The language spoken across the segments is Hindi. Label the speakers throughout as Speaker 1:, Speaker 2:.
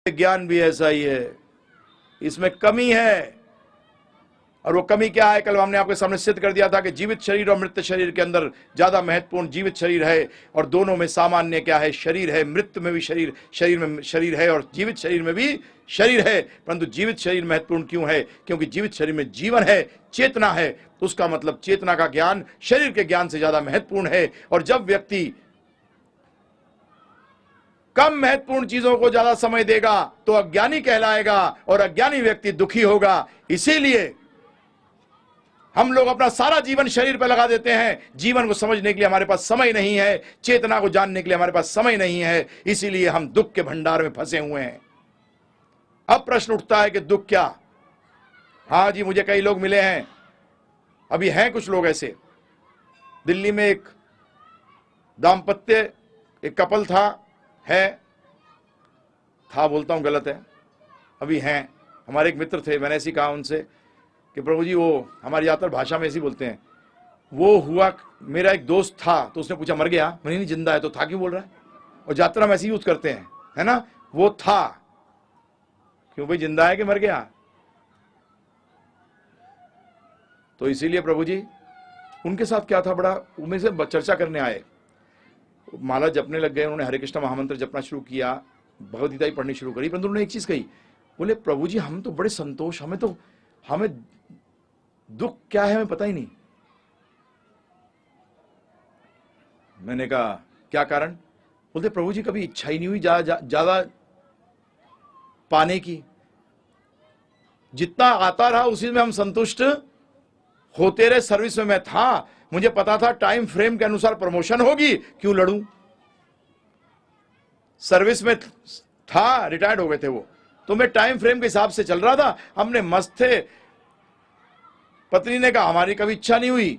Speaker 1: ज्ञान भी ऐसा ही है, इसमें कमी है। और वो कमी क्या है? कल हमने आपके सामने सिद्ध कर दिया था कि जीवित शरीर और मृत शरीर के अंदर ज्यादा महत्वपूर्ण जीवित शरीर है, और दोनों में सामान्य क्या है? शरीर है। मृत में भी शरीर, शरीर में शरीर है, और जीवित शरीर में भी शरीर है। परंतु जीवित शरीर महत्वपूर्ण क्यों है? क्योंकि जीवित शरीर में जीवन है, चेतना है। तो उसका मतलब चेतना का ज्ञान शरीर के ज्ञान से ज्यादा महत्वपूर्ण है। और जब व्यक्ति कम महत्वपूर्ण चीजों को ज्यादा समय देगा तो अज्ञानी कहलाएगा, और अज्ञानी व्यक्ति दुखी होगा। इसीलिए हम लोग अपना सारा जीवन शरीर पर लगा देते हैं। जीवन को समझने के लिए हमारे पास समय नहीं है, चेतना को जानने के लिए हमारे पास समय नहीं है। इसीलिए हम दुख के भंडार में फंसे हुए हैं। अब प्रश्न उठता है कि दुख क्या? हाँ जी, मुझे कई लोग मिले हैं, अभी हैं कुछ लोग ऐसे। दिल्ली में एक दाम्पत्य, एक कपल था बोलता हूं, गलत है, अभी हैं। हमारे एक मित्र थे, मैंने ऐसी कहा उनसे कि प्रभु जी, वो हमारी यात्रा भाषा में ऐसी बोलते हैं, वो हुआ, मेरा एक दोस्त था, तो उसने पूछा मर गया? मैंने नहीं, जिंदा है। तो था क्यों बोल रहा है? और यात्रा में ऐसे यूज करते हैं, है ना, वो था। क्यों भाई, जिंदा है कि मर गया? तो इसीलिए प्रभु जी, उनके साथ क्या था, बड़ा उनमें से चर्चा करने आए, माला जपने लग गए। उन्होंने हरे कृष्ण महामंत्र जपना शुरू किया, भगवद गीता ही पढ़नी शुरू करी। परंतु उन्होंने एक चीज कही, बोले प्रभु जी, हम तो बड़े संतोष, हमें दुख क्या है हमें पता ही नहीं। मैंने कहा क्या कारण? बोलते प्रभु जी, कभी इच्छा ही नहीं हुई ज्यादा पाने की, जितना आता रहा उसी में हम संतुष्ट होते रहे। सर्विस में मैं था, मुझे पता था टाइम फ्रेम के अनुसार प्रमोशन होगी, क्यों लड़ूं? सर्विस में था, रिटायर्ड हो गए थे वो, तो मैं टाइम फ्रेम के हिसाब से चल रहा था, हमने मस्त थे। पत्नी ने कहा हमारी कभी इच्छा नहीं हुई।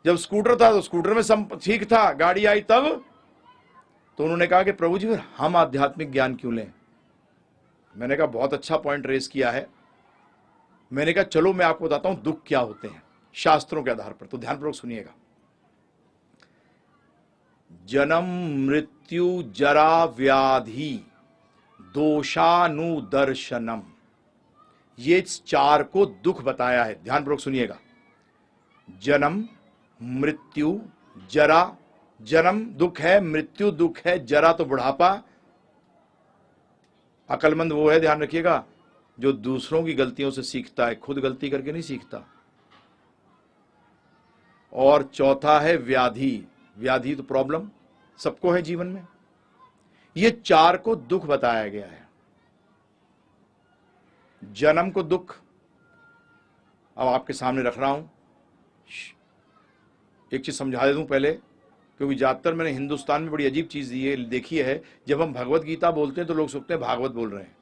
Speaker 1: जब स्कूटर था तो स्कूटर में सब ठीक था, गाड़ी आई तब। तो उन्होंने कहा कि प्रभु जी, फिर हम आध्यात्मिक ज्ञान क्यों लें? मैंने कहा बहुत अच्छा पॉइंट रेज किया है। मैंने कहा चलो मैं आपको बताता हूं दुख क्या होते हैं शास्त्रों के आधार पर। तो ध्यानपूर्वक सुनिएगा। जन्म, मृत्यु, जरा, व्याधि, दोषानुदर्शनम, ये चार को दुख बताया है। ध्यानपूर्वक सुनिएगा। जन्म, मृत्यु, जरा, जन्म दुख है, मृत्यु दुख है, जरा तो बुढ़ापा। अकलमंद वो है, ध्यान रखिएगा, जो दूसरों की गलतियों से सीखता है, खुद गलती करके नहीं सीखता। और चौथा है व्याधि। व्याधि तो प्रॉब्लम सबको है जीवन में। ये चार को दुख बताया गया है। जन्म को दुख अब आपके सामने रख रहा हूं। एक चीज समझा दे दूं पहले, क्योंकि ज्यादातर मैंने हिंदुस्तान में बड़ी अजीब चीज देखी है। जब हम भगवत गीता बोलते हैं तो लोग सोचते हैं भागवत बोल रहे हैं।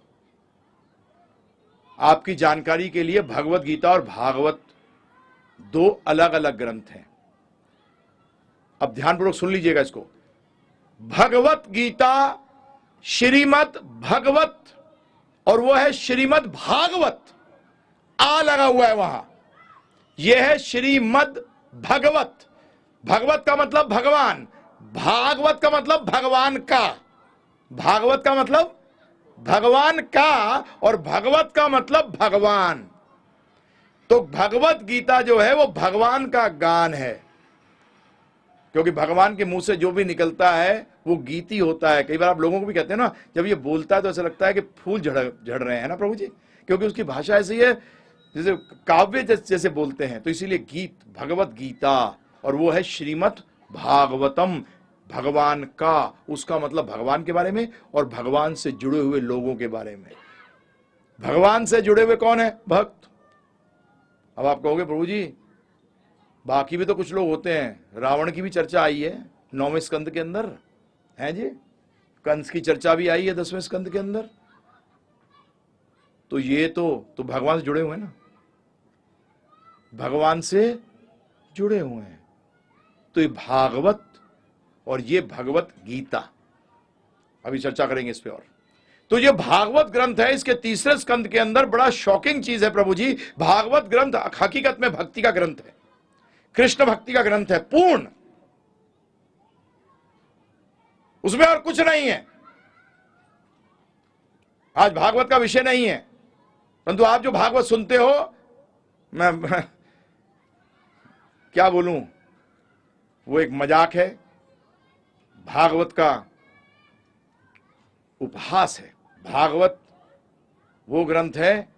Speaker 1: आपकी जानकारी के लिए, भगवत गीता और भागवत दो अलग अलग ग्रंथ हैं। अब ध्यानपूर्वक सुन लीजिएगा इसको। भगवत गीता श्रीमद् भगवत, और वो है श्रीमद् भागवत, आ लगा हुआ है वहां। यह है श्रीमद् भगवत। भगवत का मतलब भगवान, भागवत का मतलब भगवान का। भागवत का मतलब भगवान का, और भगवत का मतलब भगवान। तो भगवत गीता जो है वो भगवान का गान है, क्योंकि भगवान के मुंह से जो भी निकलता है वो गीत ही होता है। कई बार आप लोगों को भी कहते हैं ना, जब ये बोलता है तो ऐसा लगता है कि फूल झड़ रहे हैं ना प्रभु जी, क्योंकि उसकी भाषा ऐसी है जैसे काव्य जैसे बोलते हैं। तो इसीलिए गीत, भगवत गीता, और वो है श्रीमद् भागवतम, भगवान का। उसका मतलब भगवान के बारे में और भगवान से जुड़े हुए लोगों के बारे में। भगवान से जुड़े हुए कौन है? भक्त। अब आप कहोगे प्रभु जी, बाकी भी तो कुछ लोग होते हैं। रावण की भी चर्चा आई है 9वें स्कंद के अंदर, है जी। कंस की चर्चा भी आई है 10वें स्कंद के अंदर। तो ये तो भगवान से जुड़े हुए हैं ना, भगवान से जुड़े हुए हैं। तो ये भागवत और ये भगवत गीता, अभी चर्चा करेंगे इस पे। और तो ये भागवत ग्रंथ है, इसके तीसरे स्कंद के अंदर बड़ा शॉकिंग चीज है प्रभु जी। भागवत ग्रंथ हकीकत में भक्ति का ग्रंथ है, कृष्ण भक्ति का ग्रंथ है पूर्ण। उसमें और कुछ नहीं है। आज भागवत का विषय नहीं है, परंतु आप जो भागवत सुनते हो, मैं क्या बोलूं, वो एक मजाक है। भागवत का उपहास है। भागवत वो ग्रंथ है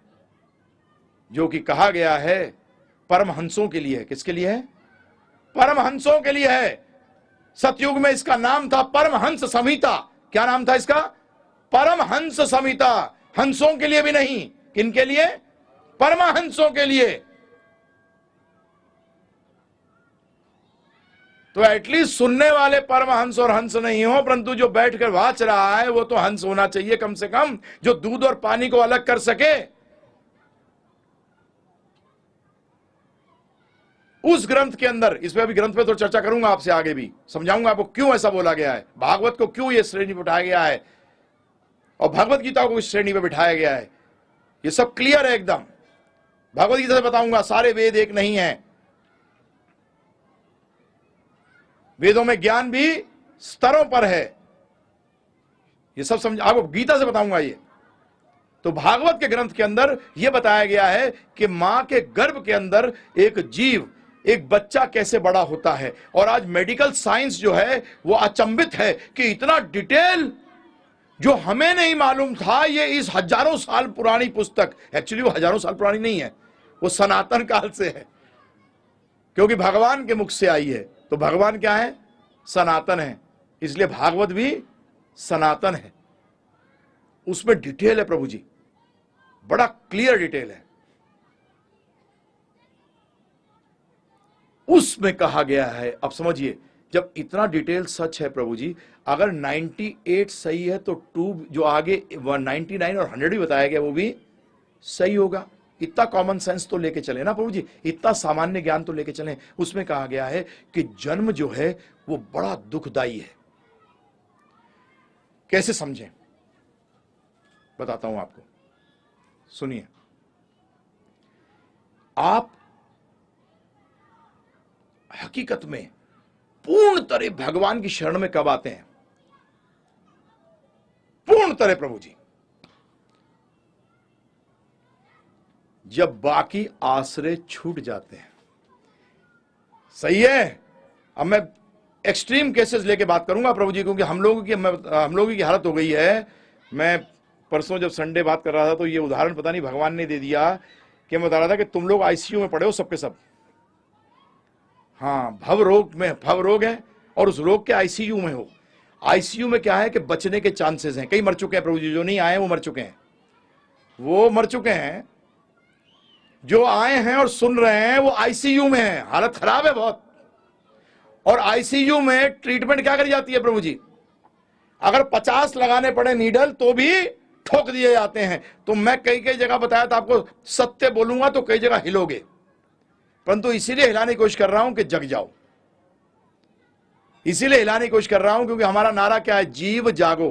Speaker 1: जो कि कहा गया है परमहंसों के लिए है। किसके लिए है? परमहंसों के लिए है। सतयुग में इसका नाम था परमहंस संहिता। क्या नाम था इसका? परमहंस संहिता। हंसों के लिए भी नहीं, किनके लिए? परमहंसों के लिए। तो एटलीस्ट सुनने वाले परमहंस और हंस नहीं हो, परंतु जो बैठकर वाच रहा है वो तो हंस होना चाहिए कम से कम, जो दूध और पानी को अलग कर सके। उस ग्रंथ के अंदर, इस पे अभी ग्रंथ पे तो चर्चा करूंगा आपसे, आगे भी समझाऊंगा आपको क्यों ऐसा बोला गया है, भागवत को क्यों ये श्रेणी पे उठाया गया है और भगवत गीता को इस श्रेणी पे बिठाया गया है। ये सब क्लियर है एकदम। भगवत गीता से बताऊंगा, सारे वेद एक नहीं है। वेदों में ज्ञान भी स्तरों पर है। ये सब समझ आपको गीता से बताऊंगा ये। तो भागवत के ग्रंथ के अंदर यह बताया गया है कि मां के गर्भ के अंदर एक जीव, एक बच्चा कैसे बड़ा होता है। और आज मेडिकल साइंस जो है वो अचंभित है कि इतना डिटेल जो हमें नहीं मालूम था, ये इस हजारों साल पुरानी पुस्तक, एक्चुअली वो हजारों साल पुरानी नहीं है, वो सनातन काल से है, क्योंकि भगवान के मुख से आई है। तो भगवान क्या है? सनातन है, इसलिए भागवत भी सनातन है। उसमें डिटेल है प्रभु जी, बड़ा क्लियर डिटेल है। उसमें कहा गया है, अब समझिए, जब इतना डिटेल सच है प्रभु जी, अगर 98 सही है तो 2 जो आगे 99 और 100 भी बताया गया वो भी सही होगा। इतना कॉमन सेंस तो लेके चले ना प्रभु जी, इतना सामान्य ज्ञान तो लेके चले। उसमें कहा गया है कि जन्म जो है वो बड़ा दुखदाई है। कैसे समझें, बताता हूं आपको, सुनिए। आप हकीकत में पूर्ण तरह भगवान की शरण में कब आते हैं? पूर्ण तरह प्रभु जी, जब बाकी आश्रय छूट जाते हैं। सही है। अब मैं एक्सट्रीम केसेस लेके बात करूंगा प्रभु जी, क्योंकि हम लोगों की हालत हो गई है। मैं परसों जब संडे बात कर रहा था तो ये उदाहरण पता नहीं भगवान ने दे दिया कि मैं बता रहा था कि तुम लोग आईसीयू में पड़े हो सबके सब। हाँ, भव रोग है और उस रोग के आईसीयू में हो। आईसीयू में क्या है कि बचने के चांसेस हैं। कई मर चुके हैं प्रभु जी, जो नहीं आए वो मर चुके हैं। वो मर चुके हैं, जो आए हैं और सुन रहे हैं वो आईसीयू में है, हालत खराब है बहुत। और आईसीयू में ट्रीटमेंट क्या करी जाती है प्रभु जी? अगर 50 लगाने पड़े नीडल तो भी ठोक दिए जाते हैं। तो मैं कई जगह बताया था आपको, सत्य बोलूंगा तो कई जगह हिलोगे, परंतु इसीलिए हिलाने की कोशिश कर रहा हूं कि जग जाओ। इसीलिए हिलाने की कोशिश कर रहा हूं क्योंकि हमारा नारा क्या है? जीव जागो।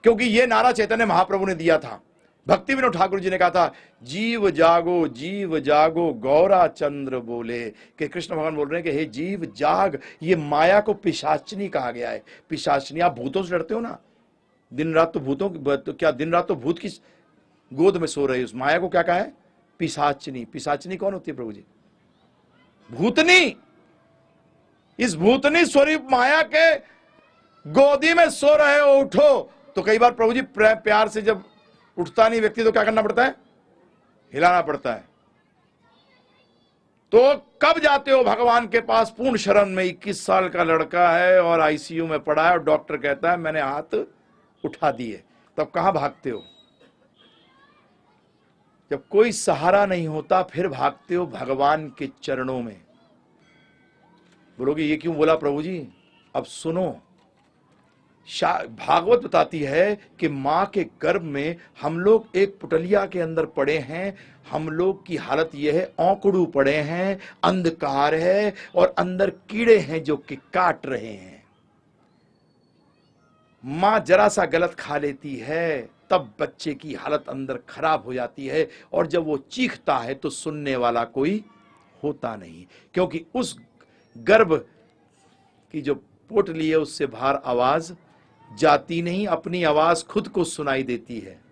Speaker 1: क्योंकि यह नारा चैतन्य महाप्रभु ने दिया था। भक्ति विनोद ठाकुर जी ने कहा था, जीव जागो गौरा चंद्र बोले। कि कृष्ण भगवान बोल रहे हैं कि हे जीव जाग। ये माया को पिशाचनी कहा गया है। पिशाचनी, आप भूतों से डरते हो ना, दिन रात तो भूतों तो क्या दिन रात तो भूत की गोद में सो रहे हो। उस माया को क्या कहा है? पिशाचनी। पिशाचनी कौन होती है प्रभु जी? भूतनी। इस भूतनी स्वरूप माया के गोदी में सो रहे हो, उठो। तो कई बार प्रभु जी प्यार से जब उठता नहीं व्यक्ति तो क्या करना पड़ता है? हिलाना पड़ता है। तो कब जाते हो भगवान के पास? पूर्ण शरण में। 21 साल का लड़का है और आईसीयू में पड़ा है और डॉक्टर कहता है मैंने हाथ उठा दिए, तब कहां भागते हो? जब कोई सहारा नहीं होता फिर भागते हो भगवान के चरणों में। बोलोगे ये क्यों बोला प्रभु जी? अब सुनो, भागवत बताती है कि मां के गर्भ में हम लोग एक पुटलिया के अंदर पड़े हैं। हम लोग की हालत यह है, औंकड़ू पड़े हैं, अंधकार है और अंदर कीड़े हैं जो कि काट रहे हैं। मां जरा सा गलत खा लेती है तब बच्चे की हालत अंदर खराब हो जाती है, और जब वो चीखता है तो सुनने वाला कोई होता नहीं, क्योंकि उस गर्भ की जो पोटली है उससे बाहर आवाज जाती नहीं, अपनी आवाज खुद को सुनाई देती है।